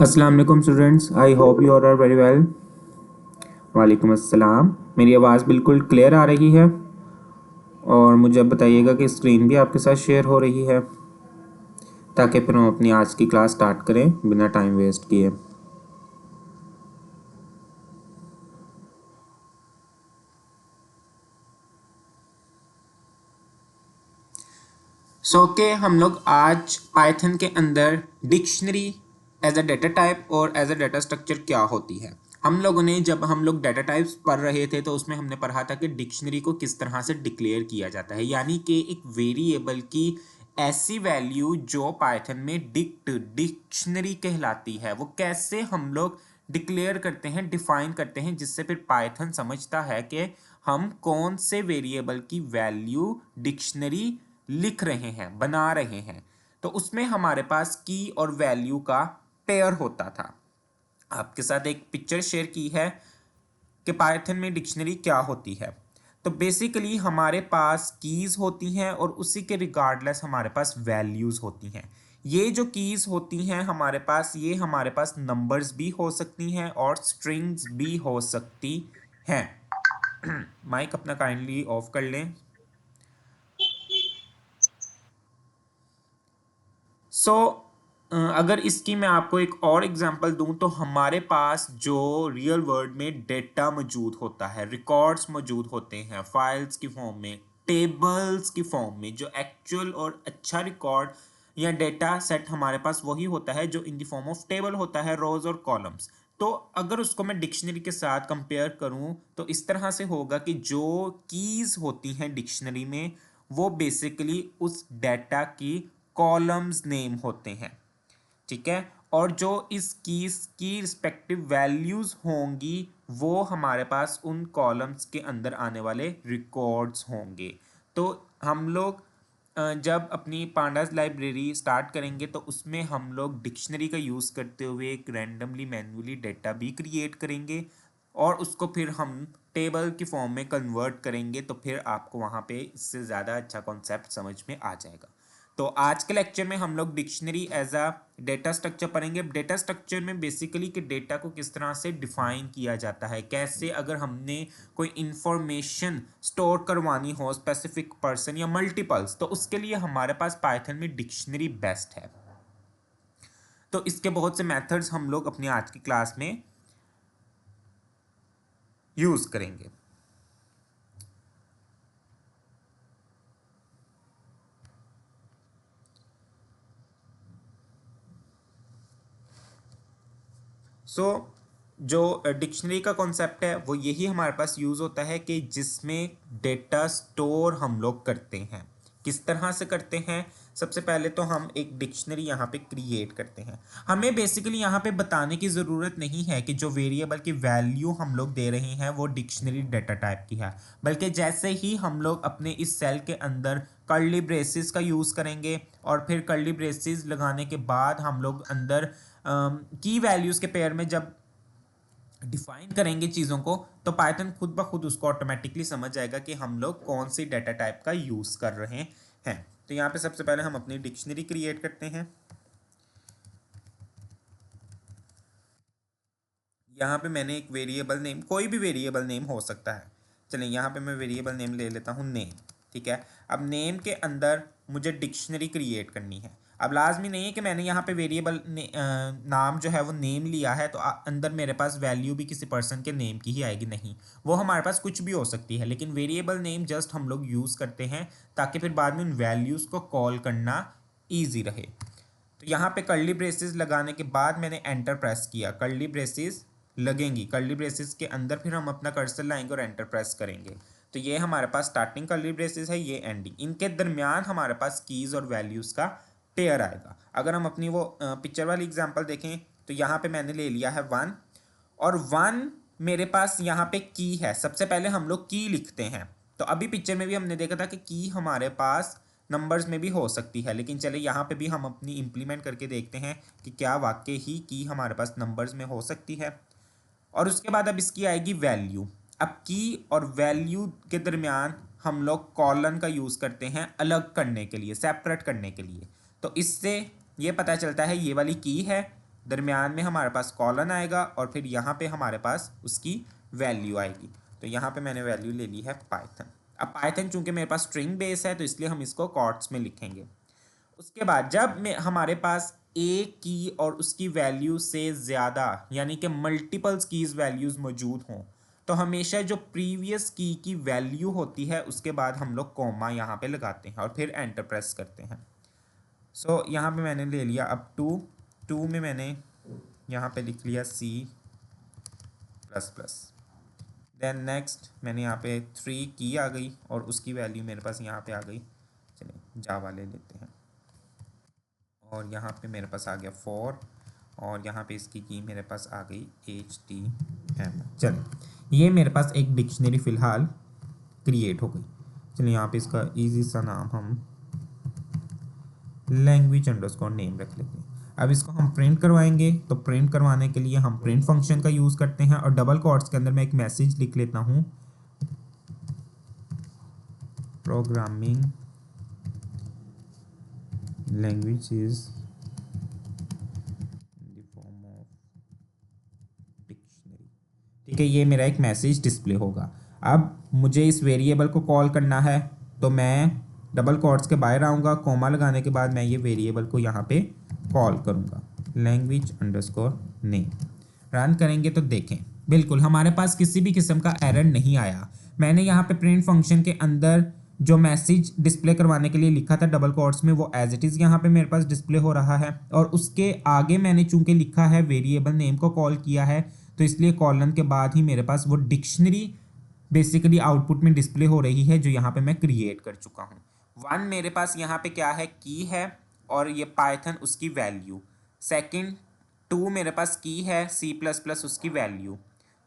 अस्सलाम वालेकुम students, I hope you are very well. वालेकुम अस्सलाम। मेरी आवाज़ बिल्कुल क्लियर आ रही है और मुझे अब बताइएगा कि स्क्रीन भी आपके साथ शेयर हो रही है, ताकि फिर हम अपनी आज की क्लास स्टार्ट करें बिना टाइम वेस्ट किए। के हम लोग आज पाइथन के अंदर dictionary as a data type और एज अ डेटा स्ट्रक्चर क्या होती है। हम लोगों ने जब हम लोग डेटा टाइप्स पढ़ रहे थे तो उसमें हमने पढ़ा था कि डिक्शनरी को किस तरह से डिक्लेयर किया जाता है, यानी कि एक वेरिएबल की ऐसी वैल्यू जो पाइथन में डिक्शनरी कहलाती है, वो कैसे हम लोग डिक्लेयर करते हैं, डिफाइन करते हैं, जिससे फिर पाइथन समझता है कि हम कौन से वेरिएबल की वैल्यू डिक्शनरी लिख रहे हैं, बना रहे हैं। तो उसमें हमारे पास की और वैल्यू का पेयर होता था। आपके साथ एक पिक्चर शेयर की है कि पाइथन में डिक्शनरी क्या होती है। तो बेसिकली हमारे पास कीज होती हैं और उसी के रिगार्डलेस हमारे पास वैल्यूज होती हैं। ये जो कीज होती हैं हमारे पास, ये हमारे पास नंबर्स भी हो सकती हैं और स्ट्रिंग्स भी हो सकती हैं। माइक अपना काइंडली ऑफ कर लें। सो अगर इसकी मैं आपको एक और एग्जांपल दूं तो हमारे पास जो रियल वर्ल्ड में डेटा मौजूद होता है, रिकॉर्ड्स मौजूद होते हैं फाइल्स की फॉर्म में, टेबल्स की फॉर्म में, जो एक्चुअल और अच्छा रिकॉर्ड या डेटा सेट हमारे पास वही होता है जो इन द फॉर्म ऑफ टेबल होता है, रोज और कॉलम्स। तो अगर उसको मैं डिक्शनरी के साथ कंपेयर करूं तो इस तरह से होगा कि जो कीज होती हैं डिक्शनरी में वो बेसिकली उस डेटा की कॉलम्स नेम होते हैं, ठीक है। और जो इस कीज की रिस्पेक्टिव वैल्यूज होंगी वो हमारे पास उन कॉलम्स के अंदर आने वाले रिकॉर्ड्स होंगे। तो हम लोग जब अपनी पांडास लाइब्रेरी स्टार्ट करेंगे तो उसमें हम लोग डिक्शनरी का यूज़ करते हुए एक रैंडमली मैन्युअली डेटा भी क्रिएट करेंगे और उसको फिर हम टेबल की फॉर्म में कन्वर्ट करेंगे। तो फिर आपको वहाँ पे इससे ज़्यादा अच्छा कॉन्सेप्ट समझ में आ जाएगा। तो आज के लेक्चर में हम लोग dictionary as a data structure पढ़ेंगे। डेटा स्ट्रक्चर में बेसिकली कि डेटा को किस तरह से डिफाइन किया जाता है, कैसे अगर हमने कोई इंफॉर्मेशन स्टोर करवानी हो स्पेसिफिक पर्सन या मल्टीपल्स, तो उसके लिए हमारे पास पाइथन में डिक्शनरी बेस्ट है। तो इसके बहुत से मेथड्स हम लोग अपनी आज की क्लास में यूज करेंगे। जो डिक्शनरी का कॉन्सेप्ट है वो यही हमारे पास यूज़ होता है कि जिसमें डेटा स्टोर हम लोग करते हैं। किस तरह से करते हैं? सबसे पहले तो हम एक डिक्शनरी यहाँ पे क्रिएट करते हैं। हमें बेसिकली यहाँ पे बताने की ज़रूरत नहीं है कि जो वेरिएबल की वैल्यू हम लोग दे रहे हैं वो डिक्शनरी डेटा टाइप की है, बल्कि जैसे ही हम लोग अपने इस सेल के अंदर कर्ली ब्रेसेस का यूज़ करेंगे और फिर कर्ली ब्रेसेस लगाने के बाद हम लोग अंदर की वैल्यूज़ के पेयर में जब डिफाइन करेंगे चीज़ों को, तो पाइथन खुद ब खुद उसको ऑटोमेटिकली समझ जाएगा कि हम लोग कौन सी डाटा टाइप का यूज़ कर रहे हैं। तो यहाँ पे सबसे पहले हम अपनी डिक्शनरी क्रिएट करते हैं। यहाँ पे मैंने एक वेरिएबल नेम, कोई भी वेरिएबल नेम हो सकता है, चलिए यहाँ पे मैं वेरिएबल नेम ले लेता हूँ नेम, ठीक है। अब नेम के अंदर मुझे डिक्शनरी क्रिएट करनी है। अब लाजमी नहीं है कि मैंने यहाँ पे वेरिएबल नाम जो है वो नेम लिया है तो अंदर मेरे पास वैल्यू भी किसी पर्सन के नेम की ही आएगी, नहीं, वो हमारे पास कुछ भी हो सकती है, लेकिन वेरिएबल नेम जस्ट हम लोग यूज़ करते हैं ताकि फिर बाद में उन वैल्यूज़ को कॉल करना ईजी रहे। तो यहाँ पे कर्ली ब्रेसेस लगाने के बाद मैंने एंटर प्रेस किया, कर्ली ब्रेसेस लगेंगी, कर्ली ब्रेसेस के अंदर फिर हम अपना कर्सर लाएंगे और एंटर प्रेस करेंगे। तो ये हमारे पास स्टार्टिंग कर्ली ब्रेसेस है, ये एंडिंग, इनके दरमियान हमारे पास कीज और वैल्यूज़ का पेयर आएगा। अगर हम अपनी वो पिक्चर वाली एग्जांपल देखें तो यहाँ पे मैंने ले लिया है 1 और 1 मेरे पास यहाँ पे की है। सबसे पहले हम लोग की लिखते हैं। तो अभी पिक्चर में भी हमने देखा था कि की हमारे पास नंबर्स में भी हो सकती है, लेकिन चले यहाँ पे भी हम अपनी इम्प्लीमेंट करके देखते हैं कि क्या वाकई ही की हमारे पास नंबर्स में हो सकती है। और उसके बाद अब इसकी आएगी वैल्यू। अब की और वैल्यू के दरमियान हम लोग कॉलन का यूज़ करते हैं अलग करने के लिए, सेपरेट करने के लिए। तो इससे ये पता चलता है ये वाली की है, दरमियान में हमारे पास कॉलन आएगा और फिर यहाँ पे हमारे पास उसकी वैल्यू आएगी। तो यहाँ पे मैंने वैल्यू ले ली है पाइथन। अब पाइथन चूंकि मेरे पास स्ट्रिंग बेस है तो इसलिए हम इसको कॉट्स में लिखेंगे। उसके बाद जब में हमारे पास एक की और उसकी वैल्यू से ज़्यादा यानी कि मल्टीपल्स कीज वैल्यूज़ मौजूद हों तो हमेशा जो प्रीवियस की वैल्यू होती है उसके बाद हम लोग कॉमा यहाँ पे लगाते हैं और फिर एंटर प्रेस करते हैं। सो यहाँ पे मैंने ले लिया अब टू में मैंने यहाँ पे लिख लिया C++। देन नेक्स्ट मैंने यहाँ पे 3 की आ गई और उसकी वैल्यू मेरे पास यहाँ पे आ गई। चलिए जावा ले लेते हैं और यहाँ पे मेरे पास आ गया 4 और यहाँ पे इसकी की मेरे पास आ गई HTML। चलिए ये मेरे पास एक डिक्शनरी फ़िलहाल क्रिएट हो गई। चलिए यहाँ पे इसका इजी सा नाम हम लैंग्वेज अंडरस्कोर नेम रख लेते हैं। अब इसको हम प्रिंट करवाएंगे तो प्रिंट करवाने के लिए हम प्रिंट फंक्शन का यूज़ करते हैं और डबल कोट्स के अंदर मैं एक मैसेज लिख लेता हूँ programming language is the form of dictionary. ठीक है, ये मेरा एक मैसेज डिस्प्ले होगा। अब मुझे इस वेरिएबल को कॉल करना है तो मैं डबल कोट्स के बाहर आऊँगा, कोमा लगाने के बाद मैं ये वेरिएबल को यहाँ पे कॉल करूँगा लैंग्वेज अंडरस्कोर नेम। रन करेंगे तो देखें बिल्कुल हमारे पास किसी भी किस्म का एरर नहीं आया। मैंने यहाँ पे प्रिंट फंक्शन के अंदर जो मैसेज डिस्प्ले करवाने के लिए लिखा था डबल कोट्स में वो एज इट इज़ यहाँ पे मेरे पास डिस्प्ले हो रहा है और उसके आगे मैंने चूंकि लिखा है वेरिएबल नेम को कॉल किया है तो इसलिए कॉलन के बाद ही मेरे पास वो डिक्शनरी बेसिकली आउटपुट में डिस्प्ले हो रही है जो यहाँ पे मैं क्रिएट कर चुका हूँ। 1 मेरे पास यहाँ पे क्या है की है और ये पाइथन उसकी वैल्यू। सेकंड 2 मेरे पास की है C++ उसकी वैल्यू।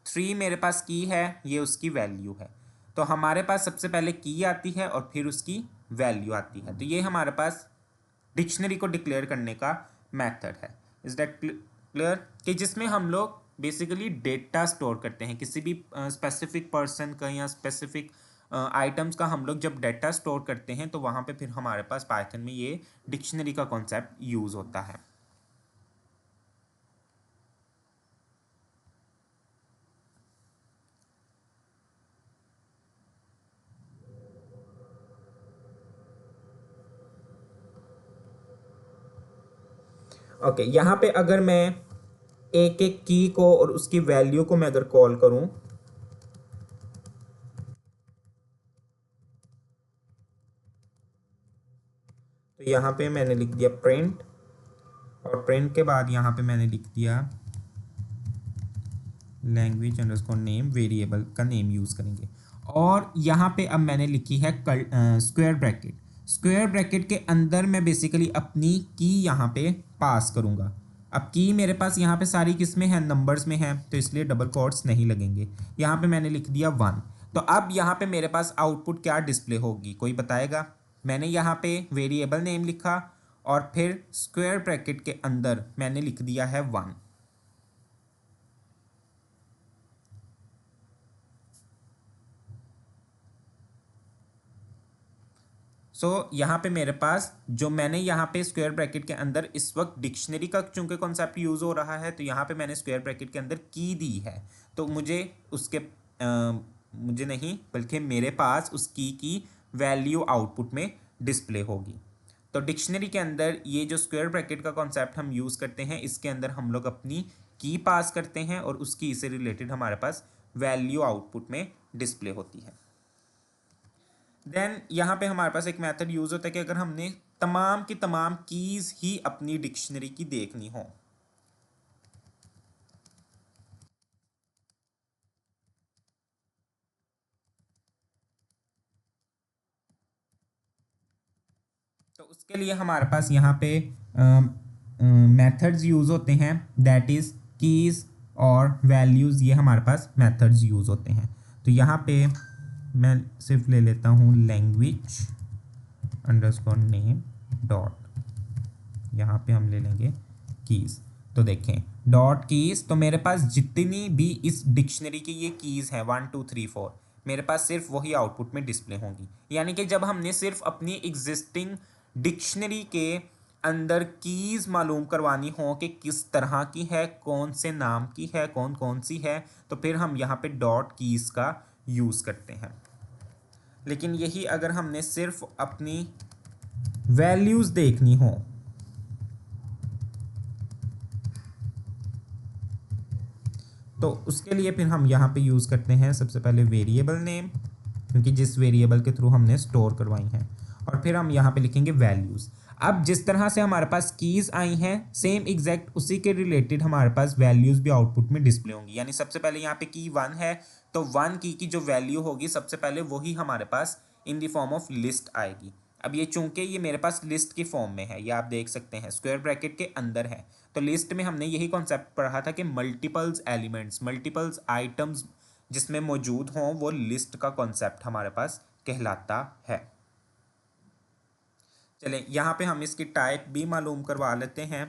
3 मेरे पास की है ये उसकी वैल्यू है। तो हमारे पास सबसे पहले की आती है और फिर उसकी वैल्यू आती है। तो ये हमारे पास डिक्शनरी को डिक्लेयर करने का मेथड है। इज दैट क्लियर कि जिसमें हम लोग बेसिकली डेटा स्टोर करते हैं किसी भी स्पेसिफिक पर्सन का या स्पेसिफिक आइटम्स का हम लोग जब डेटा स्टोर करते हैं तो वहाँ पे फिर हमारे पास पाइथन में ये डिक्शनरी का कॉन्सेप्ट यूज़ होता है। ओके यहाँ पे अगर मैं एक एक की को और उसकी वैल्यू को मैं अगर कॉल करूं तो यहाँ पे मैंने लिख दिया प्रिंट और प्रिंट के बाद यहाँ पे मैंने लिख दिया लैंग्वेज अंडरस्कोर नेम, वेरिएबल का नेम यूज़ करेंगे और यहाँ पे अब मैंने लिखी है स्क्वायर ब्रैकेट। स्क्वायर ब्रैकेट के अंदर मैं बेसिकली अपनी की यहाँ पे पास करूँगा। अब की मेरे पास यहाँ पे सारी किस में है, नंबर्स में है, तो इसलिए डबल कोट्स नहीं लगेंगे। यहाँ पे मैंने लिख दिया 1। तो अब यहाँ पे मेरे पास आउटपुट क्या डिस्प्ले होगी कोई बताएगा? मैंने यहाँ पे वेरिएबल नेम लिखा और फिर स्क्वायर ब्रैकेट के अंदर मैंने लिख दिया है 1। यहाँ पे मेरे पास जो मैंने यहाँ पे स्क्वायर ब्रैकेट के अंदर इस वक्त डिक्शनरी का चूंकि कॉन्सेप्ट यूज़ हो रहा है तो यहाँ पे मैंने स्क्वायर ब्रैकेट के अंदर की दी है तो मुझे उसके मुझे नहीं बल्कि मेरे पास उस की वैल्यू आउटपुट में डिस्प्ले होगी। तो डिक्शनरी के अंदर ये जो स्क्वायर ब्रैकेट का कॉन्सेप्ट हम यूज़ करते हैं इसके अंदर हम लोग अपनी की पास करते हैं और उस की से रिलेटेड हमारे पास वैल्यू आउटपुट में डिस्प्ले होती है। देन यहाँ पे हमारे पास एक मेथड यूज़ होता है कि अगर हमने तमाम की तमाम कीज़ ही अपनी डिक्शनरी की देखनी हो तो उसके लिए हमारे पास यहाँ पे मेथड्स यूज़ होते हैं, दैट इज़ कीज़ और वैल्यूज़, ये हमारे पास मेथड्स यूज़ होते हैं। तो यहाँ पे मैं सिर्फ ले लेता हूँ लैंग्वेज अंडरस्कोर नेम डॉट, यहाँ पे हम ले लेंगे कीज़। तो देखें डॉट कीज़, तो मेरे पास जितनी भी इस डिक्शनरी की ये कीज़ हैं 1 2 3 4 मेरे पास सिर्फ वही आउटपुट में डिस्प्ले होंगी। यानी कि जब हमने सिर्फ अपनी एग्जिस्टिंग डिक्शनरी के अंदर कीज़ मालूम करवानी हो कि किस तरह की है, कौन से नाम की है, कौन कौन सी है, तो फिर हम यहाँ पे डॉट कीज़ का यूज़ करते हैं। लेकिन यही अगर हमने सिर्फ अपनी वैल्यूज़ देखनी हो तो उसके लिए फिर हम यहाँ पे यूज़ करते हैं सबसे पहले वेरिएबल नेम, क्योंकि जिस वेरिएबल के थ्रू हमने स्टोर करवाई हैं, और फिर हम यहाँ पे लिखेंगे वैल्यूज़। अब जिस तरह से हमारे पास कीज़ आई हैं सेम एग्जैक्ट उसी के रिलेटेड हमारे पास वैल्यूज़ भी आउटपुट में डिस्प्ले होंगी। यानी सबसे पहले यहाँ पे की 1 है तो 1 की जो वैल्यू होगी सबसे पहले वही हमारे पास in the form of list आएगी। अब ये चूंकि ये मेरे पास लिस्ट की फॉर्म में है, ये आप देख सकते हैं स्क्वायर ब्रैकेट के अंदर है, तो लिस्ट में हमने यही कॉन्सेप्ट पढ़ा था कि मल्टीपल्स एलिमेंट्स, मल्टीपल्स आइटम्स जिसमें मौजूद हों वो लिस्ट का कॉन्सेप्ट हमारे पास कहलाता है। चलें यहाँ पे हम इसकी टाइप भी मालूम करवा लेते हैं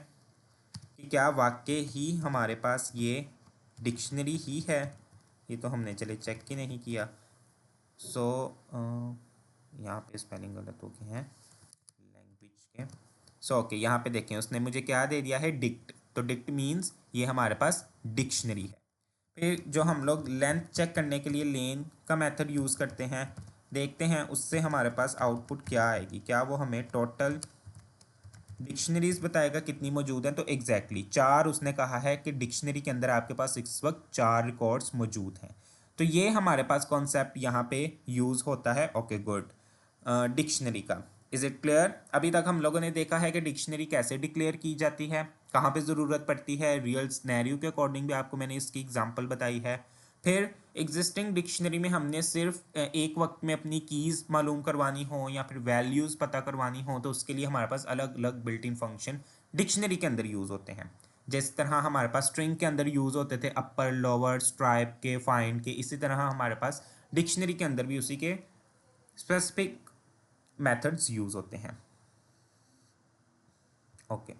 कि क्या वाकई ही हमारे पास ये डिक्शनरी ही है। ये तो हमने चले चेक ही नहीं किया। सो यहाँ पे स्पेलिंग गलत हो गए हैं लैंग्वेज के। सो ओके, यहाँ पे देखें उसने मुझे क्या दे दिया है, डिक्ट। तो डिक्ट मीन्स ये हमारे पास डिक्शनरी है। फिर जो हम लोग लेंथ चेक करने के लिए लेन का मेथड यूज़ करते हैं, देखते हैं उससे हमारे पास आउटपुट क्या आएगी। क्या वो हमें टोटल डिक्शनरीज बताएगा कितनी मौजूद हैं। तो एग्जैक्टली 4 उसने कहा है कि डिक्शनरी के अंदर आपके पास इस वक्त 4 रिकॉर्ड्स मौजूद हैं। तो ये हमारे पास कॉन्सेप्ट यहाँ पे यूज़ होता है। ओके गुड, डिक्शनरी का। Is it clear? अभी तक हम लोगों ने देखा है कि डिक्शनरी कैसे डिक्लेयर की जाती है, कहाँ पे ज़रूरत पड़ती है, रियल सिनेरियो के अकॉर्डिंग भी आपको मैंने इसकी एग्जांपल बताई है। फिर एग्जिस्टिंग डिक्शनरी में हमने सिर्फ एक वक्त में अपनी कीज़ मालूम करवानी हो या फिर वैल्यूज़ पता करवानी हो तो उसके लिए हमारे पास अलग अलग बिल्ट इन फंक्शन डिक्शनरी के अंदर यूज़ होते हैं। जिस तरह हमारे पास स्ट्रिंग के अंदर यूज़ होते थे अपर, लोअर, स्ट्राइप के, फाइंड के, इसी तरह हमारे पास डिक्शनरी के अंदर भी उसी के स्पेसिफिक मेथड्स यूज़ होते हैं। ओके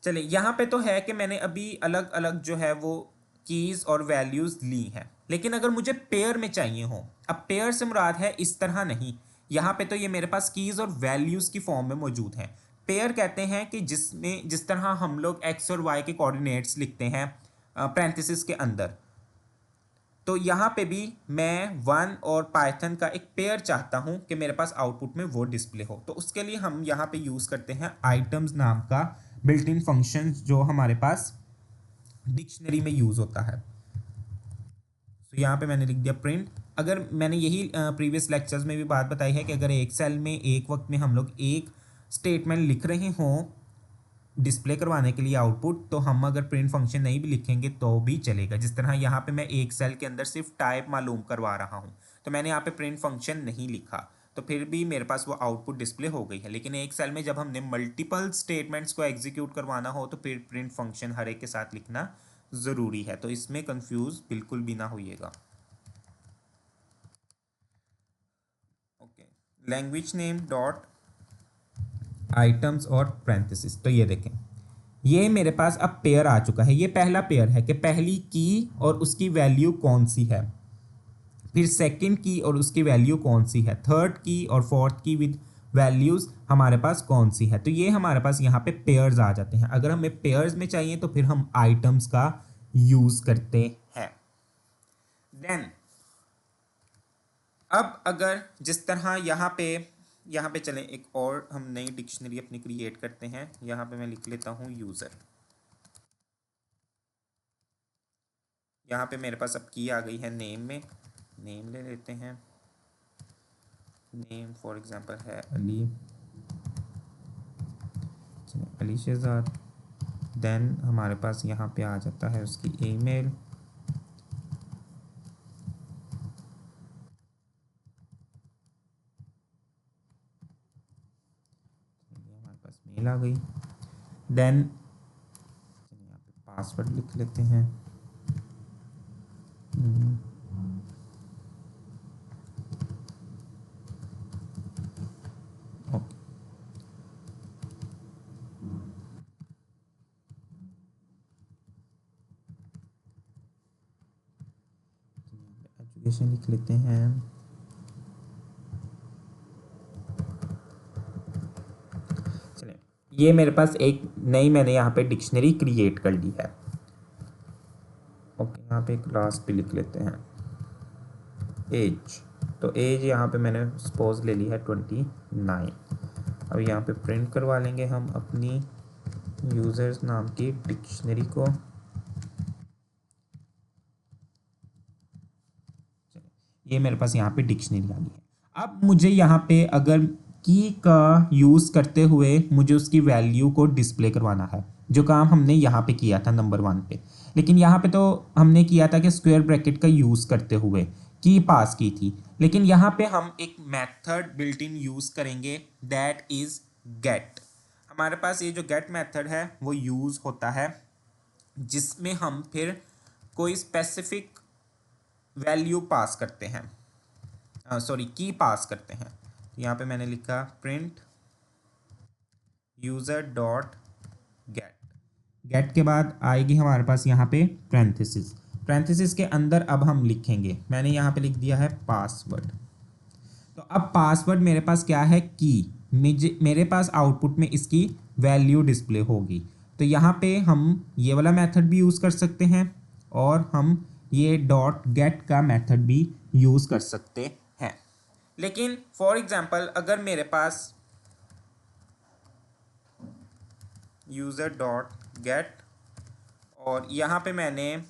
चलिए, यहाँ पे तो है कि मैंने अभी अलग अलग जो है वो कीज़ और वैल्यूज़ ली हैं, लेकिन अगर मुझे पेयर में चाहिए हो, अब पेयर से मुराद है इस तरह नहीं, यहाँ पे तो ये मेरे पास कीज़ और वैल्यूज़ की फॉर्म में मौजूद हैं। पेयर कहते हैं कि जिसमें जिस तरह हम लोग एक्स और वाई के कोऑर्डिनेट्स लिखते हैं पैरेंथेसिस के अंदर, तो यहाँ पे भी मैं वन और पाइथन का एक पेयर चाहता हूँ कि मेरे पास आउटपुट में वो डिस्प्ले हो। तो उसके लिए हम यहाँ पे यूज़ करते हैं आइटम्स नाम का बिल्ट इन फंक्शन जो हमारे पास डिक्शनरी में यूज़ होता है। तो यहाँ पे मैंने लिख दिया प्रिंट। अगर मैंने यही प्रीवियस लेक्चर्स में भी बात बताई है कि अगर एक सेल में एक वक्त में हम लोग एक स्टेटमेंट लिख रहे हों डिस्प्ले करवाने के लिए आउटपुट, तो हम अगर प्रिंट फंक्शन नहीं भी लिखेंगे तो भी चलेगा। जिस तरह यहाँ पे मैं एक सेल के अंदर सिर्फ टाइप मालूम करवा रहा हूँ तो मैंने यहाँ पे प्रिंट फंक्शन नहीं लिखा, तो फिर भी मेरे पास वो आउटपुट डिस्प्ले हो गई है। लेकिन एक सेल में जब हमने मल्टीपल स्टेटमेंट्स को एग्जीक्यूट करवाना हो तो फिर प्रिंट फंक्शन हर एक के साथ लिखना ज़रूरी है। तो इसमें कंफ्यूज बिल्कुल भी ना होइएगा। Okay, language name dot items और पैरेंथेसिस। तो ये देखें, ये मेरे पास अब पेयर आ चुका है। ये पहला पेयर है कि पहली की और उसकी वैल्यू कौन सी है, फिर सेकंड की और उसकी वैल्यू कौन सी है, थर्ड की और फोर्थ की विद वैल्यूज हमारे पास कौन सी है। तो ये हमारे पास यहाँ पे पेयर्स आ जाते हैं। अगर हमें पेयर्स में चाहिए तो फिर हम आइटम्स का यूज करते हैं। देन अब अगर जिस तरह यहाँ पे चलें, एक और हम नई डिक्शनरी अपनी क्रिएट करते हैं। यहाँ पे मैं लिख लेता हूँ यूज़र। यहाँ पे मेरे पास अब की आ गई है नेम में, नेम ले लेते हैं। नेम फॉर एग्जांपल है अली, अली शहजाद। देन हमारे पास यहाँ पे आ जाता है उसकी ईमेल। हमारे पास मेल आ गई। देन यहाँ पे पासवर्ड लिख लेते हैं। ओके, एजुकेशन लिख लेते हैं। ये मेरे पास एक नई मैंने यहाँ पे डिक्शनरी क्रिएट कर ली है। ओके, यहाँ पे एक लास्ट पे लिख लेते हैं एज। तो एज यहाँ पे मैंने सपोज ले ली है 29। अब यहाँ पे प्रिंट करवा लेंगे हम अपनी यूज़र्स नाम की डिक्शनरी को। ये मेरे पास यहाँ पे डिक्शनरी आ गई है। अब मुझे यहाँ पे अगर की का यूज़ करते हुए मुझे उसकी वैल्यू को डिस्प्ले करवाना है, जो काम हमने यहाँ पे किया था नंबर 1 पे। लेकिन यहाँ पे तो हमने किया था कि स्क्वायर ब्रैकेट का यूज़ करते हुए की पास की थी, लेकिन यहाँ पे हम एक मेथड बिल्ट इन यूज़ करेंगे, दैट इज़ गेट। हमारे पास ये जो गेट मेथड है वो यूज़ होता है, जिसमें हम फिर कोई स्पेसिफिक वैल्यू पास करते हैं, सॉरी की पास करते हैं। तो यहाँ पे मैंने लिखा print user dot get. Get के बाद आएगी हमारे पास यहाँ पे पैरेंथेसिस। पैरेंथेसिस के अंदर अब हम लिखेंगे, मैंने यहाँ पे लिख दिया है पासवर्ड। तो अब पासवर्ड मेरे पास क्या है, की। मेरे पास आउटपुट में इसकी वैल्यू डिस्प्ले होगी। तो यहाँ पे हम ये वाला मेथड भी यूज़ कर सकते हैं और हम ये डॉट गेट का मेथड भी यूज़ कर सकते हैं। लेकिन फॉर एग्जांपल अगर मेरे पास यूज़र डॉट गेट और यहाँ पे मैंने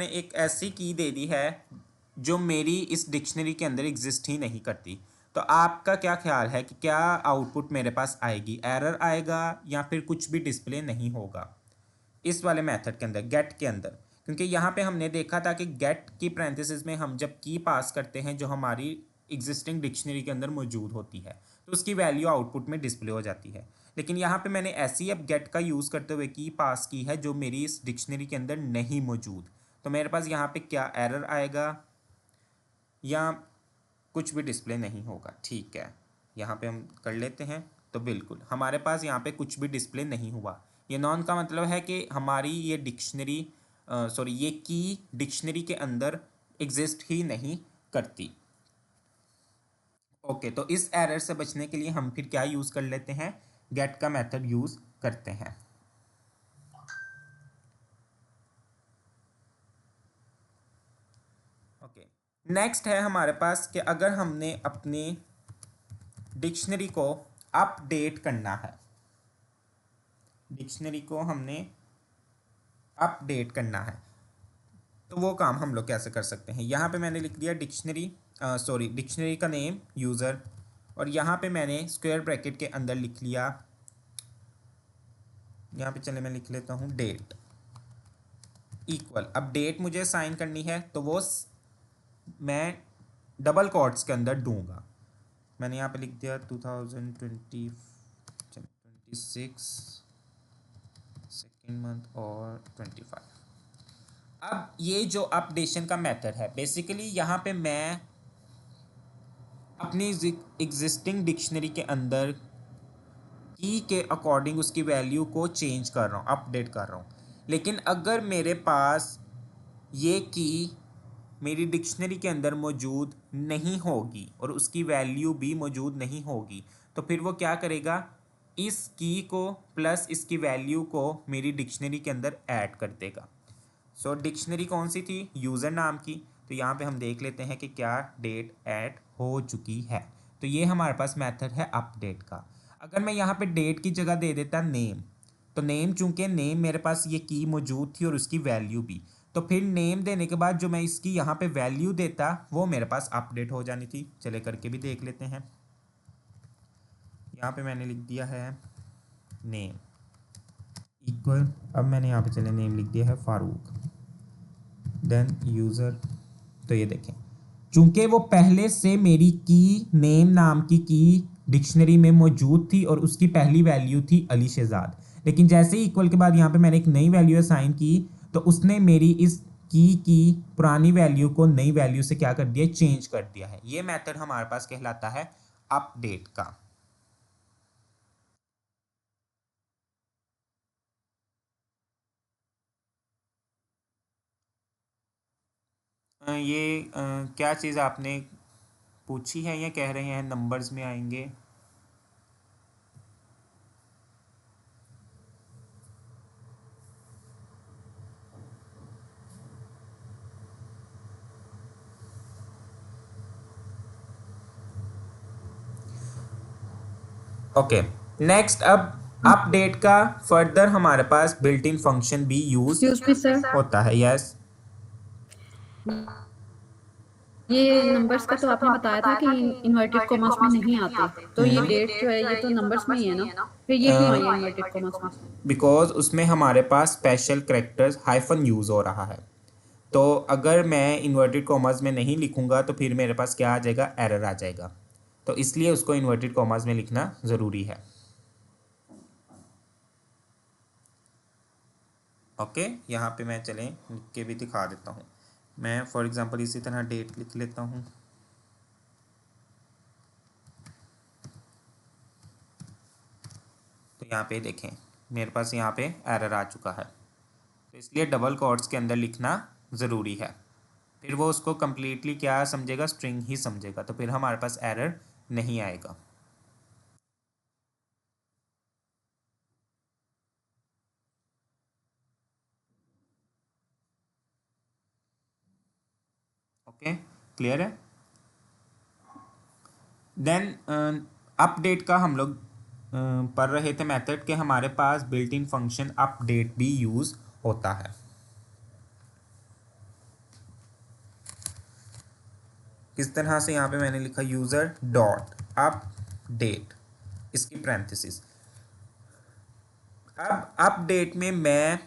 एक ऐसी की दे दी है जो मेरी इस डिक्शनरी के अंदर एग्जिस्ट ही नहीं करती, तो आपका क्या ख्याल है कि क्या आउटपुट मेरे पास आएगी, एरर आएगा या फिर कुछ भी डिस्प्ले नहीं होगा इस वाले मेथड के अंदर, गेट के अंदर? क्योंकि यहाँ पे हमने देखा था कि गेट की पैरेंथेसिस में हम जब की पास करते हैं जो हमारी एग्जिस्टिंग डिक्शनरी के अंदर मौजूद होती है, तो उसकी वैल्यू आउटपुट में डिस्प्ले हो जाती है। लेकिन यहाँ पे मैंने ऐसी अब गेट का यूज़ करते हुए की पास की है जो मेरी इस डिक्शनरी के अंदर नहीं मौजूद, तो मेरे पास यहाँ पे क्या एरर आएगा या कुछ भी डिस्प्ले नहीं होगा। ठीक है, यहाँ पे हम कर लेते हैं। तो बिल्कुल हमारे पास यहाँ पे कुछ भी डिस्प्ले नहीं हुआ। ये नॉन का मतलब है कि हमारी ये डिक्शनरी सॉरी ये की डिक्शनरी के अंदर एग्जिस्ट ही नहीं करती। ओके, तो इस एरर से बचने के लिए हम फिर क्या यूज़ कर लेते हैं, गेट का मेथड यूज़ करते हैं। ओके, नेक्स्ट है हमारे पास कि अगर हमने अपनी डिक्शनरी को अपडेट करना है, डिक्शनरी को हमने अपडेट करना है, तो वो काम हम लोग कैसे कर सकते हैं। यहाँ पे मैंने लिख दिया डिक्शनरी सॉरी डिक्शनरी का नेम यूज़र, और यहाँ पे मैंने स्क्वायर ब्रैकेट के अंदर लिख लिया, यहाँ पे चले मैं लिख लेता हूँ डेट इक्वल। अब डेट मुझे साइन करनी है तो वो मैं डबल कोट्स के अंदर दूंगा। मैंने यहाँ पे लिख दिया 2026 सेकेंड मंथ और 25। अब ये जो अपडेशन का मेथड है, बेसिकली यहाँ पे मैं अपनी एग्जिस्टिंग डिक्शनरी के अंदर की के अकॉर्डिंग उसकी वैल्यू को चेंज कर रहा हूँ, अपडेट कर रहा हूँ। लेकिन अगर मेरे पास ये की मेरी डिक्शनरी के अंदर मौजूद नहीं होगी और उसकी वैल्यू भी मौजूद नहीं होगी, तो फिर वो क्या करेगा, इस की को प्लस इसकी वैल्यू को मेरी डिक्शनरी के अंदर ऐड कर देगा। सो डिक्शनरी कौन सी थी, यूज़र नाम की। तो यहाँ पे हम देख लेते हैं कि क्या डेट ऐड हो चुकी है। तो ये हमारे पास मेथड है अपडेट का। अगर मैं यहाँ पे डेट की जगह दे देता नेम, तो नेम चूंकि नेम मेरे पास ये की मौजूद थी और उसकी वैल्यू भी, तो फिर नेम देने के बाद जो मैं इसकी यहाँ पे वैल्यू देता वो मेरे पास अपडेट हो जानी थी। चले करके भी देख लेते हैं। यहाँ पे मैंने लिख दिया है नेम इक्वल, अब मैंने यहाँ पे चले नेम लिख दिया है फारूक, देन यूज़र। तो ये देखें, चूंकि वो पहले से मेरी की नेम नाम की डिक्शनरी में मौजूद थी और उसकी पहली वैल्यू थी अली शहजाद, लेकिन जैसे ही इक्वल के बाद यहाँ पे मैंने एक नई वैल्यू असाइन की, तो उसने मेरी इस की पुरानी वैल्यू को नई वैल्यू से क्या कर दिया, चेंज कर दिया है। ये मेथड हमारे पास कहलाता है अपडेट का। ये क्या चीज़ आपने पूछी है या कह रहे हैं नंबर्स में आएंगे? ओके, नेक्स्ट अब अपडेट का फर्दर हमारे पास बिल्ट इन फंक्शन भी यूज एक्सक्यूज मी सर, होता है। यस, ये नंबर्स का तो आपने बताया था कि इन्वर्टेड कॉमास में नहीं आते, तो ये डेट जो है ये तो नंबर्स में ही है ना, फिर ये क्यों आई है इन्वर्टेड कॉमास में? बिकॉज उसमें हमारे पास स्पेशल करेक्टर्स हाइफन यूज हो रहा है। तो अगर मैं इन्वर्टेड कॉमास में नहीं लिखूंगा तो फिर मेरे पास क्या आ जाएगा, एरर आ जाएगा। तो इसलिए उसको इन्वर्टेड कॉमास में लिखना ज़रूरी है। ओके, यहाँ पे मैं चलें लिख के भी दिखा देता हूँ। मैं फॉर एग्जांपल इसी तरह डेट लिख लेता हूँ। तो यहाँ पे देखें मेरे पास यहाँ पे एरर आ चुका है। तो इसलिए डबल कोट्स के अंदर लिखना ज़रूरी है। फिर वो उसको कम्प्लीटली क्या समझेगा, स्ट्रिंग ही समझेगा। तो फिर हमारे पास एरर नहीं आएगा। ओके, क्लियर है। देन अपडेट का हम लोग पढ़ रहे थे मेथड के हमारे पास बिल्ट इन फंक्शन अपडेट भी यूज़ होता है। किस तरह से, यहाँ पे मैंने लिखा यूज़र डॉट अपडेट, इसकी पैरेंथेसिस। अब अपडेट में मैं,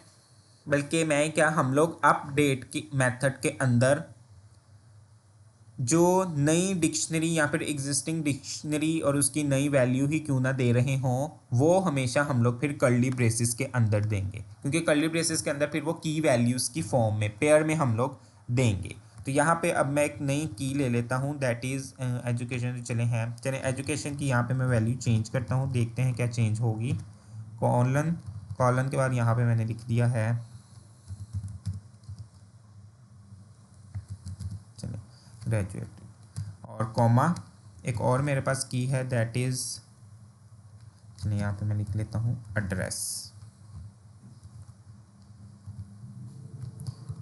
बल्कि मैं क्या, हम लोग अपडेट की मेथड के अंदर जो नई डिक्शनरी या फिर एग्जिस्टिंग डिक्शनरी और उसकी नई वैल्यू ही क्यों ना दे रहे हों, वो हमेशा हम लोग फिर कर्ली ब्रेसिस के अंदर देंगे, क्योंकि कर्ली ब्रेसिस के अंदर फिर वो की वैल्यूज़ की फॉर्म में पेयर में हम लोग देंगे। तो यहाँ पे अब मैं एक नई की ले लेता हूँ, दैट इज़ एजुकेशन। चले एजुकेशन की यहाँ पे मैं वैल्यू चेंज करता हूँ, देखते हैं क्या चेंज होगी। कॉलन, कॉलन के बाद यहाँ पे मैंने लिख दिया है, चले ग्रेजुएट, और कॉमा एक और मेरे पास की है, दैट इज़, चलिए यहाँ पे मैं लिख लेता हूँ एड्रेस,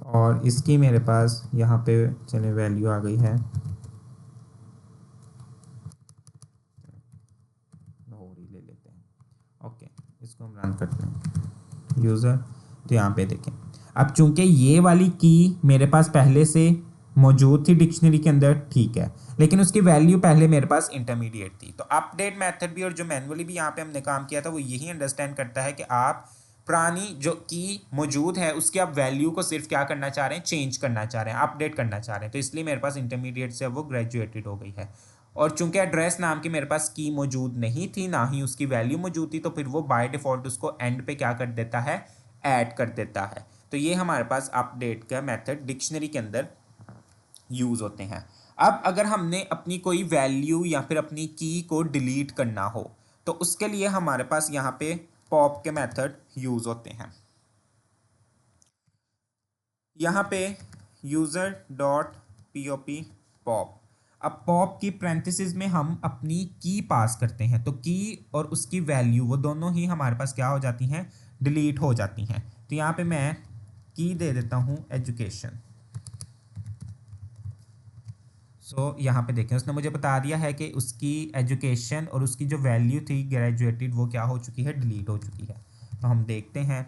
और इसकी मेरे पास यहाँ पे चलिए वैल्यू आ गई है, लोहरी ले लेते हैं। ओके, इसको हम रन करते हैं यूज़र। तो यहाँ पे देखें, अब चूंकि ये वाली की मेरे पास पहले से मौजूद थी डिक्शनरी के अंदर, ठीक है, लेकिन उसकी वैल्यू पहले मेरे पास इंटरमीडिएट थी। तो अपडेट मेथड भी और जो मैनुअली भी यहाँ पे हमने काम किया था वो यही अंडरस्टैंड करता है कि आप पुरानी जो की मौजूद है उसकी आप वैल्यू को सिर्फ क्या करना चाह रहे हैं, चेंज करना चाह रहे हैं, अपडेट करना चाह रहे हैं। तो इसलिए मेरे पास इंटरमीडिएट से अब वो ग्रेजुएटेड हो गई है। और चूंकि एड्रेस नाम की मेरे पास की मौजूद नहीं थी, ना ही उसकी वैल्यू मौजूद थी, तो फिर वो बाय डिफ़ॉल्ट उसको एंड पे क्या कर देता है, ऐड कर देता है। तो ये हमारे पास अपडेट का मेथड डिक्शनरी के अंदर यूज़ होते हैं। अब अगर हमने अपनी कोई वैल्यू या फिर अपनी की को डिलीट करना हो तो उसके लिए हमारे पास यहाँ पे पॉप के मेथड यूज़ होते हैं। यहाँ पे user dot P O P pop. अब पॉप की पैरेंथेसिस में हम अपनी की पास करते हैं, तो की और उसकी वैल्यू वो दोनों ही हमारे पास क्या हो जाती हैं, डिलीट हो जाती हैं। तो यहाँ पे मैं की दे देता हूँ एजुकेशन। सो यहाँ पे देखें उसने मुझे बता दिया है कि उसकी एजुकेशन और उसकी जो वैल्यू थी ग्रेजुएटेड वो क्या हो चुकी है, डिलीट हो चुकी है। तो हम देखते हैं,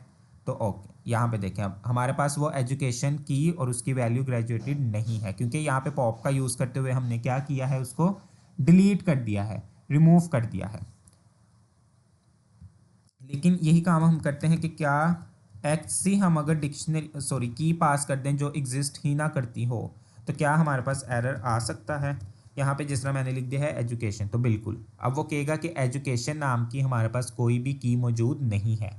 तो ओके यहाँ पे देखें अब हमारे पास वो एजुकेशन की और उसकी वैल्यू ग्रेजुएटेड नहीं है, क्योंकि यहाँ पे पॉप का यूज़ करते हुए हमने क्या किया है, उसको डिलीट कर दिया है, रिमूव कर दिया है। लेकिन यही काम हम करते हैं कि क्या एक्सी हम अगर डिक्शनरी सॉरी की पास कर दें जो एग्जिस्ट ही ना करती हो, तो क्या हमारे पास एरर आ सकता है। यहाँ पे जिस तरह मैंने लिख दिया है एजुकेशन, तो बिल्कुल अब वो कहेगा कि एजुकेशन नाम की हमारे पास कोई भी की मौजूद नहीं है।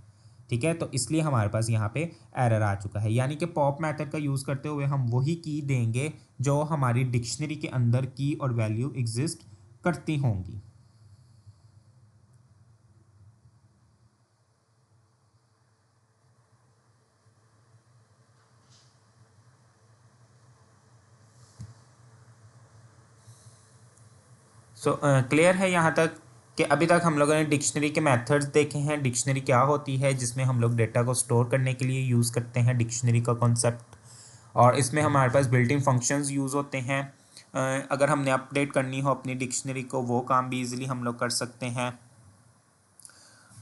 ठीक है, तो इसलिए हमारे पास यहाँ पे एरर आ चुका है। यानी कि पॉप मेथड का यूज़ करते हुए हम वही की देंगे जो हमारी डिक्शनरी के अंदर की और वैल्यू एग्जिस्ट करती होंगी। सो क्लियर है यहाँ तक कि अभी तक हम लोगों ने डिक्शनरी के मेथड्स देखे हैं, डिक्शनरी क्या होती है जिसमें हम लोग डेटा को स्टोर करने के लिए यूज़ करते हैं डिक्शनरी का कॉन्सेप्ट, और इसमें हमारे पास बिल्ट इन फंक्शंस यूज़ होते हैं। अगर हमने अपडेट करनी हो अपनी डिक्शनरी को वो काम भी ईजिली हम लोग कर सकते हैं।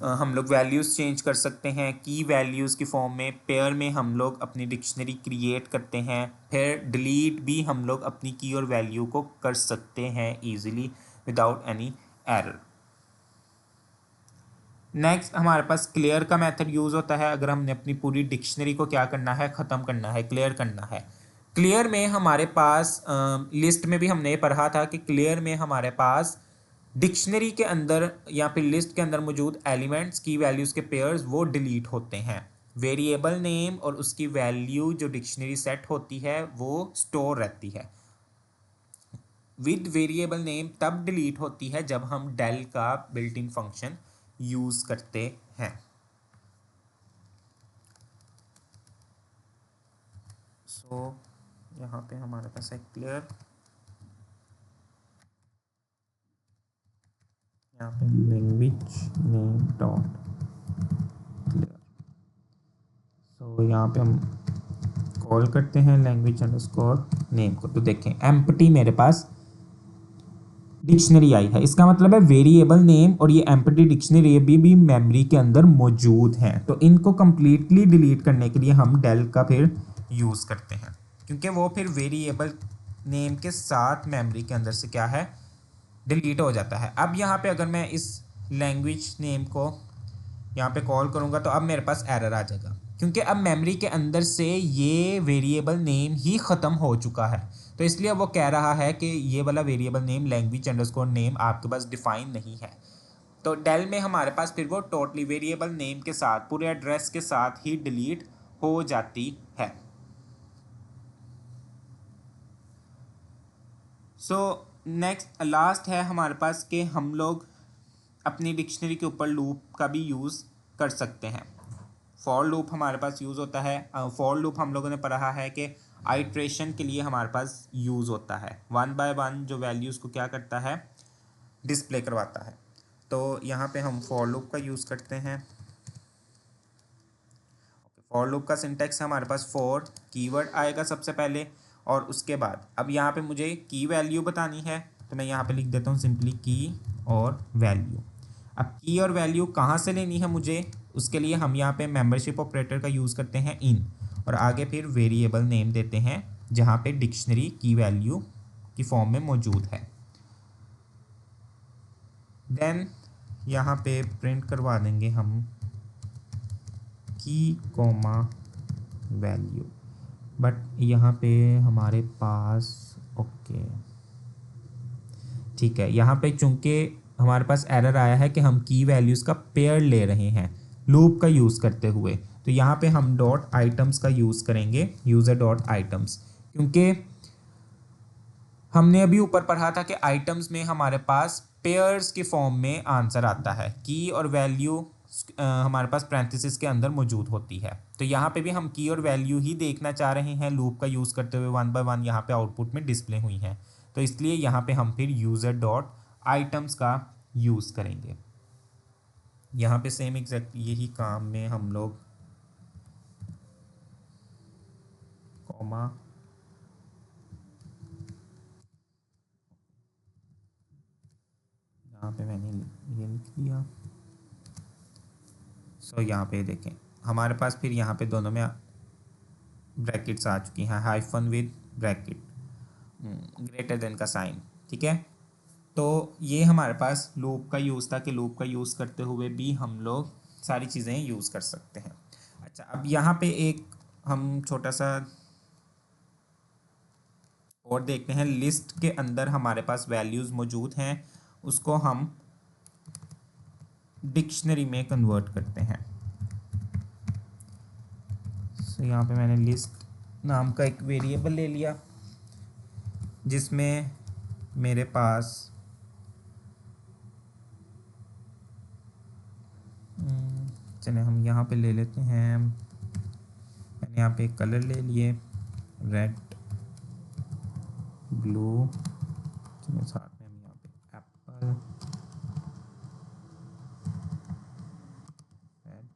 हम लोग वैल्यूज़ चेंज कर सकते हैं की वैल्यूज़ की फॉर्म में। पेयर में हम लोग अपनी डिक्शनरी क्रिएट करते हैं। फिर डिलीट भी हम लोग अपनी की और वैल्यू को कर सकते हैं easily without any error. Next हमारे पास क्लियर का मेथड यूज़ होता है अगर हमने अपनी पूरी डिक्शनरी को क्या करना है, ख़त्म करना है, क्लियर करना है। क्लियर में हमारे पास लिस्ट में भी हमने ये पढ़ा था कि क्लियर में हमारे पास डिक्शनरी के अंदर या फिर लिस्ट के अंदर मौजूद एलिमेंट्स की वैल्यूज़ के पेयर्स वो डिलीट होते हैं। वेरिएबल नेम और उसकी वैल्यू जो डिक्शनरी सेट होती है वो स्टोर रहती है। विद वेरिएबल नेम तब डिलीट होती है जब हम डेल का बिल्ट इन फंक्शन यूज़ करते हैं। सो यहाँ पे हमारे पास है क्लियर, यहाँ पे लैंग्वेज नेम डॉट क्लियर। सो यहाँ पे हम कॉल करते हैं लैंग्वेज अंडरस्कोर नेम को। तो देखें एम्प्टी मेरे पास डिक्शनरी आई है, इसका मतलब है वेरिएबल नेम और ये एम्प्टी डिक्शनरी भी मेमोरी के अंदर मौजूद हैं। तो इनको कंप्लीटली डिलीट करने के लिए हम डेल का फिर यूज़ करते हैं, क्योंकि वो फिर वेरिएबल नेम के साथ मेमोरी के अंदर से क्या है, डिलीट हो जाता है। अब यहाँ पे अगर मैं इस लैंग्वेज नेम को यहाँ पे कॉल करूँगा तो अब मेरे पास एरर आ जाएगा, क्योंकि अब मेमोरी के अंदर से ये वेरिएबल नेम ही ख़त्म हो चुका है। तो इसलिए वो कह रहा है कि ये वाला variable name language underscore name आपके पास डिफाइन नहीं है। तो डेल में हमारे पास फिर वो टोटली वेरिएबल नेम के साथ पूरे एड्रेस के साथ ही डिलीट हो जाती है। सो नेक्स्ट लास्ट है हमारे पास कि हम लोग अपनी डिक्शनरी के ऊपर लूप का भी यूज़ कर सकते हैं। फॉर लूप हमारे पास यूज़ होता है। फॉर लूप हम लोगों ने पढ़ा है कि आइट्रेशन के लिए हमारे पास यूज़ होता है। 1 बाय 1 जो वैल्यूज़ को क्या करता है, डिस्प्ले करवाता है। तो यहाँ पे हम फॉर लूप का यूज़ करते हैं। फॉर लूप का सिंटेक्स हमारे पास फॉर कीवर्ड आएगा सबसे पहले, और उसके बाद अब यहाँ पे मुझे की वैल्यू बतानी है तो मैं यहाँ पे लिख देता हूँ सिंपली की और वैल्यू। अब की और वैल्यू कहाँ से लेनी है मुझे, उसके लिए हम यहाँ पे मेंबरशिप ऑपरेटर का यूज़ करते हैं इन, और आगे फिर वेरिएबल नेम देते हैं जहाँ पे डिक्शनरी की वैल्यू की फॉर्म में मौजूद है। देन यहाँ पे प्रिंट करवा देंगे हम की कॉमा वैल्यू, बट यहाँ पे हमारे पास ओके ठीक है, यहाँ पे चूंकि हमारे पास एरर आया है कि हम की वैल्यूज़ का पेयर ले रहे हैं लूप का यूज़ करते हुए, तो यहाँ पे हम डॉट आइटम्स का यूज़ करेंगे, यूज़र डॉट आइटम्स, क्योंकि हमने अभी ऊपर पढ़ा था कि आइटम्स में हमारे पास पेयर्स की फॉर्म में आंसर आता है, की और वैल्यू हमारे पास पैरेंथेसिस के अंदर मौजूद होती है। तो यहाँ पे भी हम की और वैल्यू ही देखना चाह रहे हैं लूप का यूज़ करते हुए, 1 बाय 1 यहाँ पे आउटपुट में डिस्प्ले हुई हैं। तो इसलिए यहाँ पे हम फिर यूज़र डॉट आइटम्स का यूज़ करेंगे। यहाँ पे सेम एग्जैक्ट यही काम में हम लोग कॉमा यहाँ पे मैंने ये लिख दिया। सो यहाँ पे देखें हमारे पास फिर यहाँ पे दोनों में ब्रैकेट्स आ चुकी हैं, hyphen with bracket greater than का साइन, ठीक है। तो ये हमारे पास लूप का यूज़ था कि लूप का यूज़ करते हुए भी हम लोग सारी चीज़ें यूज़ कर सकते हैं। अच्छा, अब यहाँ पे एक हम छोटा सा और देखते हैं, लिस्ट के अंदर हमारे पास वैल्यूज़ मौजूद हैं, उसको हम डिक्शनरी में कन्वर्ट करते हैं। तो यहाँ पे मैंने लिस्ट नाम का एक वेरिएबल ले लिया जिसमें मेरे पास चले हम यहाँ पे ले लेते हैं, मैंने यहाँ पे एक कलर ले लिए रेड ब्लू, साथ में हम यहाँ पे एप्पल रेड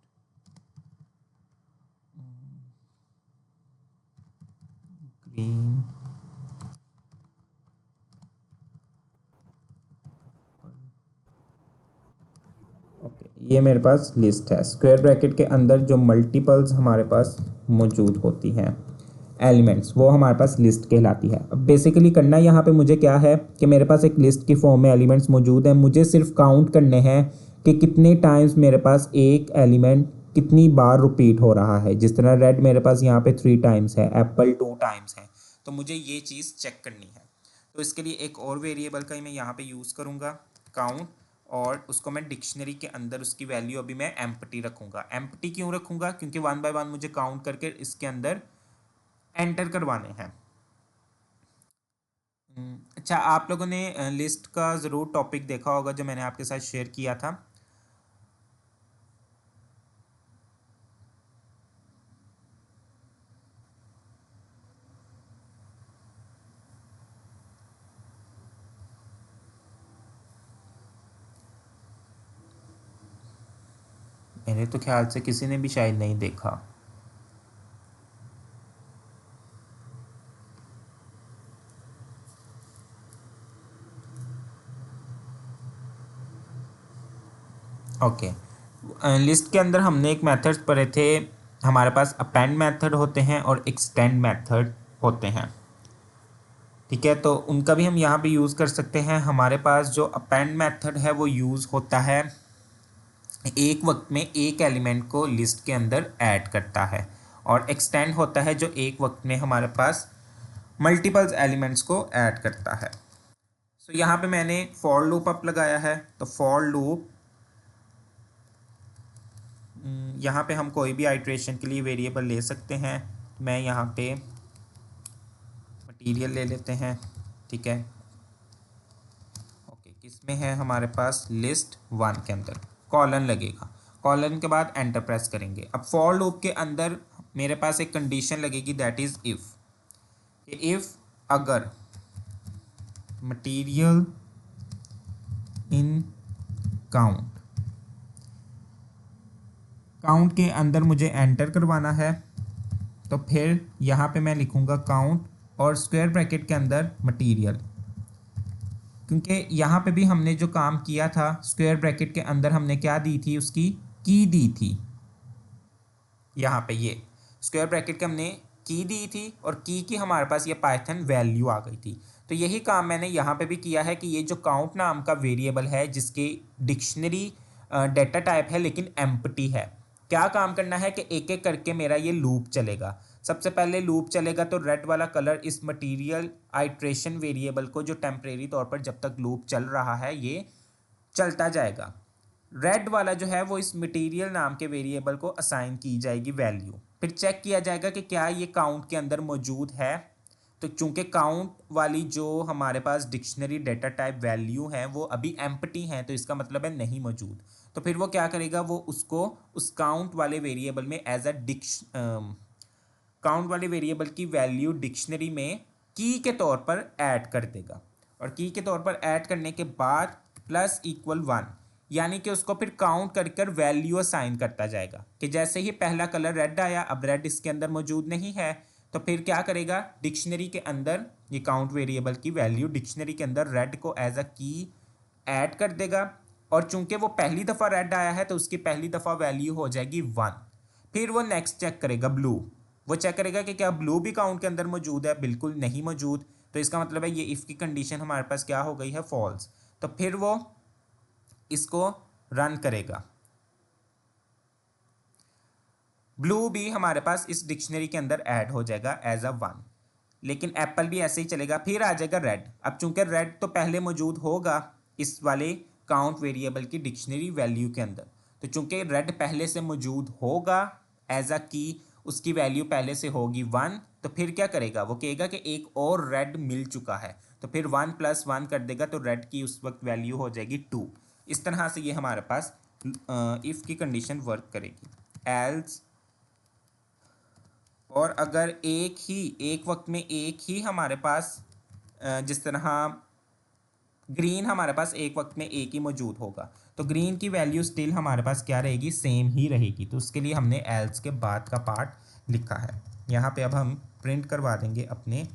ग्रीन ओके, ये मेरे पास लिस्ट है। स्क्वायर ब्रैकेट के अंदर जो मल्टीपल्स हमारे पास मौजूद होती हैं एलिमेंट्स, वो हमारे पास लिस्ट कहलाती है। अब बेसिकली करना यहाँ पे मुझे क्या है कि मेरे पास एक लिस्ट की फॉर्म में एलिमेंट्स मौजूद हैं, मुझे सिर्फ काउंट करने हैं कि कितने टाइम्स मेरे पास एक एलिमेंट कितनी बार रिपीट हो रहा है। जिस तरह रेड मेरे पास यहाँ पे 3 टाइम्स है, एप्पल 2 टाइम्स है, तो मुझे ये चीज़ चेक करनी है। तो इसके लिए एक और वेरिएबल का ही मैं यहाँ पे यूज़ करूँगा, काउंट, और उसको मैं डिक्शनरी के अंदर उसकी वैल्यू अभी मैं एम्प्टी रखूँगा। एम्प्टी क्यों रखूँगा? क्योंकि 1 बाय 1 मुझे काउंट करके इसके अंदर एंटर करवाने हैं। अच्छा, आप लोगों ने लिस्ट का ज़रूर टॉपिक देखा होगा जो मैंने आपके साथ शेयर किया था। मेरे तो ख्याल से किसी ने भी शायद नहीं देखा। ओके, लिस्ट के अंदर हमने एक मेथड्स पढ़े थे। हमारे पास अपेंड मेथड होते हैं और एक्सटेंड मेथड होते हैं, ठीक है। तो उनका भी हम यहाँ पे यूज़ कर सकते हैं। हमारे पास जो अपेंड मेथड है वो यूज़ होता है, एक वक्त में एक एलिमेंट को लिस्ट के अंदर ऐड करता है, और एक्सटेंड होता है जो एक वक्त में हमारे पास मल्टीपल्स एलिमेंट्स को ऐड करता है। सो यहाँ पे मैंने फॉर लूप अप लगाया है। तो फॉर लूप, यहाँ पे हम कोई भी आइट्रेशन के लिए वेरिएबल ले सकते हैं। मैं यहाँ पे मटेरियल ले लेते हैं, ठीक है। ओके, किस में है हमारे पास? लिस्ट 1 के अंदर कॉलन लगेगा। कॉलन के बाद एंटर प्रेस करेंगे। अब फॉर लूप के अंदर मेरे पास एक कंडीशन लगेगी, दैट इज इफ़ अगर मटेरियल इन काउंट, काउंट के अंदर मुझे एंटर करवाना है, तो फिर यहाँ पे मैं लिखूँगा काउंट और स्क्वायर ब्रैकेट के अंदर मटेरियल। क्योंकि यहाँ पे भी हमने जो काम किया था, स्क्वायर ब्रैकेट के अंदर हमने क्या दी थी, उसकी की दी थी। यहाँ पे ये स्क्वायर ब्रैकेट के हमने की दी थी, और की हमारे पास ये पाइथन वैल्यू आ गई थी। तो यही काम मैंने यहाँ पे भी किया है कि ये जो काउंट नाम का वेरिएबल है, जिसके डिक्शनरी डेटा टाइप है लेकिन एम्प्टी है, क्या काम करना है कि एक एक करके मेरा ये लूप चलेगा। सबसे पहले लूप चलेगा तो रेड वाला कलर इस मटेरियल आइट्रेशन वेरिएबल को, जो टेम्परेरी तौर पर जब तक लूप चल रहा है ये चलता जाएगा। रेड वाला जो है वो इस मटेरियल नाम के वेरिएबल को असाइन की जाएगी वैल्यू। फिर चेक किया जाएगा कि क्या ये काउंट के अंदर मौजूद है। तो चूंकि काउंट वाली जो हमारे पास डिक्शनरी डेटा टाइप वैल्यू है वो अभी एम्प्टी है, तो इसका मतलब है नहीं मौजूद। तो फिर वो क्या करेगा, वो उसको उस काउंट वाले वेरिएबल में एज अ काउंट वाले वेरिएबल की वैल्यू डिक्शनरी में की के तौर पर ऐड कर देगा। और की के तौर पर ऐड करने के बाद प्लस इक्वल 1, यानी कि उसको फिर काउंट कर कर वैल्यू असाइन करता जाएगा। कि जैसे ही पहला कलर रेड आया, अब रेड इसके अंदर मौजूद नहीं है, तो फिर क्या करेगा, डिक्शनरी के अंदर ये काउंट वेरिएबल की वैल्यू डिक्शनरी के अंदर रेड को एज अ की ऐड कर देगा। और चूंकि वो पहली दफ़ा रेड आया है तो उसकी पहली दफ़ा वैल्यू हो जाएगी 1। फिर वो नेक्स्ट चेक करेगा ब्लू, वो चेक करेगा कि क्या ब्लू भी काउंट के अंदर मौजूद है, बिल्कुल नहीं मौजूद। तो इसका मतलब है ये इफ़ की कंडीशन हमारे पास क्या हो गई है, फॉल्स। तो फिर वो इसको रन करेगा। ब्लू भी हमारे पास इस डिक्शनरी के अंदर ऐड हो जाएगा एज अ 1, लेकिन एप्पल भी ऐसे ही चलेगा। फिर आ जाएगा रेड। अब चूंकि रेड तो पहले मौजूद होगा इस वाले काउंट वेरिएबल की डिक्शनरी वैल्यू के अंदर, तो चूंकि रेड पहले से मौजूद होगा एज अ की, उसकी वैल्यू पहले से होगी 1, तो फिर क्या करेगा, वो कहेगा कि एक और रेड मिल चुका है, तो फिर 1 + 1 कर देगा, तो रेड की उस वक्त वैल्यू हो जाएगी 2। इस तरह से ये हमारे पास इफ़ की कंडीशन वर्क करेगी। एल्स, और अगर एक वक्त में एक ही हमारे पास जिस तरह ग्रीन हमारे पास एक वक्त में एक ही मौजूद होगा, तो ग्रीन की वैल्यू स्टिल हमारे पास क्या रहेगी, सेम ही रहेगी। तो उसके लिए हमने एल्स के बाद का पार्ट लिखा है यहाँ पे। अब हम प्रिंट करवा देंगे अपने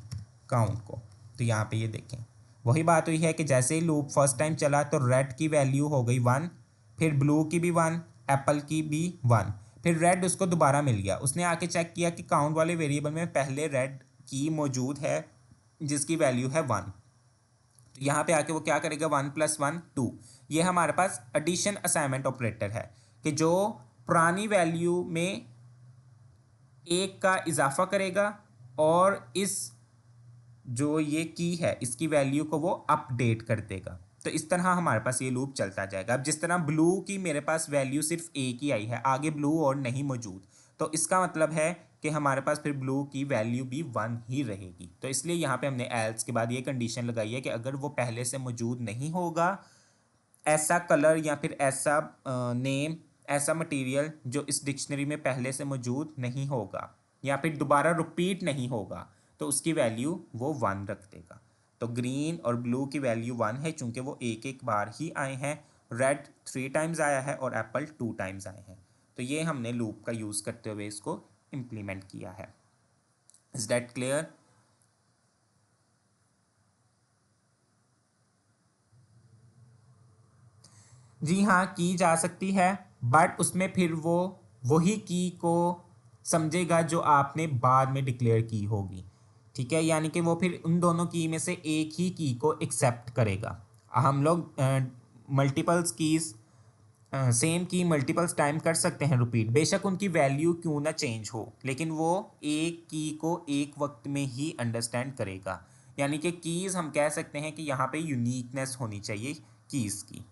काउंट को। तो यहाँ पे ये देखें, वही बात हुई है कि जैसे ही लूप फर्स्ट टाइम चला तो रेड की वैल्यू हो गई 1, फिर ब्लू की भी 1, एप्पल की भी 1, फिर रेड उसको दोबारा मिल गया। उसने आके चेक किया कि काउंट वाले वेरिएबल में पहले रेड की मौजूद है जिसकी वैल्यू है 1। तो यहाँ पे आके वो क्या करेगा, 1 + 1 2। ये हमारे पास एडिशन असाइनमेंट ऑपरेटर है कि जो पुरानी वैल्यू में एक का इजाफा करेगा और इस जो ये की है इसकी वैल्यू को वो अपडेट कर देगा। तो इस तरह हमारे पास ये लूप चलता जाएगा। अब जिस तरह ब्लू की मेरे पास वैल्यू सिर्फ एक ही आई है, आगे ब्लू और नहीं मौजूद, तो इसका मतलब है कि हमारे पास फिर ब्लू की वैल्यू भी 1 ही रहेगी। तो इसलिए यहाँ पे हमने एल्स के बाद ये कंडीशन लगाई है कि अगर वो पहले से मौजूद नहीं होगा, ऐसा कलर या फिर ऐसा नेम, ऐसा मटेरियल जो इस डिक्शनरी में पहले से मौजूद नहीं होगा या फिर दोबारा रिपीट नहीं होगा, तो उसकी वैल्यू वो 1 रख देगा। तो ग्रीन और ब्लू की वैल्यू 1 है चूंकि वो एक एक बार ही आए हैं। रेड 3 टाइम्स आया है और एप्पल 2 टाइम्स आए हैं। तो ये हमने लूप का यूज़ करते हुए इसको इम्प्लीमेंट किया है। Is that clear? जी हाँ, की जा सकती है, बट उसमें फिर वो वही की को समझेगा जो आपने बाद में डिक्लेयर की होगी। ठीक है, यानी कि वो फिर उन दोनों की में से एक ही की को एक्सेप्ट करेगा। हम लोग मल्टीपल्स कीज सेम की मल्टीपल्स टाइम कर सकते हैं रिपीट, बेशक उनकी वैल्यू क्यों ना चेंज हो, लेकिन वो एक की को एक वक्त में ही अंडरस्टैंड करेगा। यानी कि कीज़ हम कह सकते हैं कि यहाँ पे यूनिकनेस होनी चाहिए कीज़ की।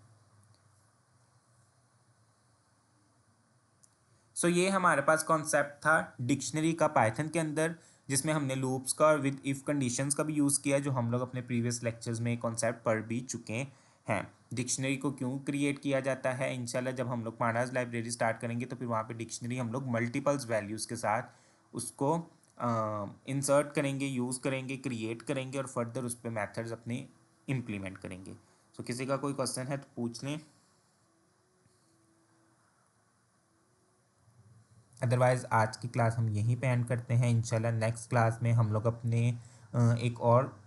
सो ये हमारे पास कॉन्सेप्ट था डिक्शनरी का पाइथन के अंदर, जिसमें हमने लूप्स का और विद इफ़ कंडीशंस का भी यूज़ किया, जो हम लोग अपने प्रीवियस लेक्चर्स में कॉन्सेप्ट पढ़ भी चुके हैं। डिक्शनरी को क्यों क्रिएट किया जाता है, इंशाल्लाह जब हम लोग पांडास लाइब्रेरी स्टार्ट करेंगे तो फिर वहाँ पे डिक्शनरी हम लोग मल्टीपल्स वैल्यूज़ के साथ उसको इंसर्ट करेंगे, यूज़ करेंगे, क्रिएट करेंगे और फर्दर उस पर मैथड्स अपने इम्प्लीमेंट करेंगे। सो किसी का कोई क्वेश्चन है तो पूछ लें, अदरवाइज़ आज की क्लास हम यहीं पे एंड करते हैं। इंशाल्लाह नेक्स्ट क्लास में हम लोग अपने एक और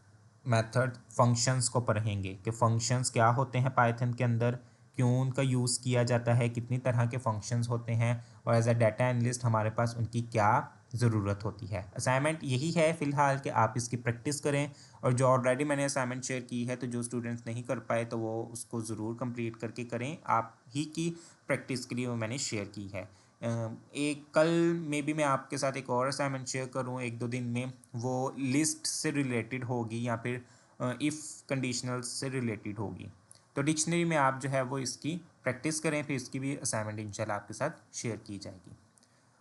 मेथड फंक्शंस को पढ़ेंगे कि फंक्शंस क्या होते हैं पाइथन के अंदर, क्यों उनका यूज़ किया जाता है, कितनी तरह के फंक्शंस होते हैं और एज अ डाटा एनालिस्ट हमारे पास उनकी क्या ज़रूरत होती है। असाइनमेंट यही है फ़िलहाल कि आप इसकी प्रैक्टिस करें, और जो ऑलरेडी मैंने असाइनमेंट शेयर की है तो जो स्टूडेंट्स नहीं कर पाए तो वो उसको ज़रूर कंप्लीट करके करें। आप ही की प्रैक्टिस के लिए वो मैंने शेयर की है। एक कल में भी मैं आपके साथ एक और असाइनमेंट शेयर करूँ 1-2 दिन में, वो लिस्ट से रिलेटेड होगी या फिर इफ़ कंडीशनल से रिलेटेड होगी। तो डिक्शनरी में आप जो है वो इसकी प्रैक्टिस करें, फिर इसकी भी असाइनमेंट इंशाल्लाह आपके साथ शेयर की जाएगी।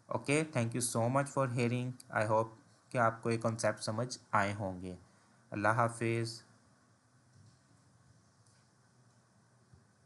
Okay, thank you so much for hearing. I hope कि आपको ये कॉन्सेप्ट समझ आए होंगे। अल्लाह हाफिज़।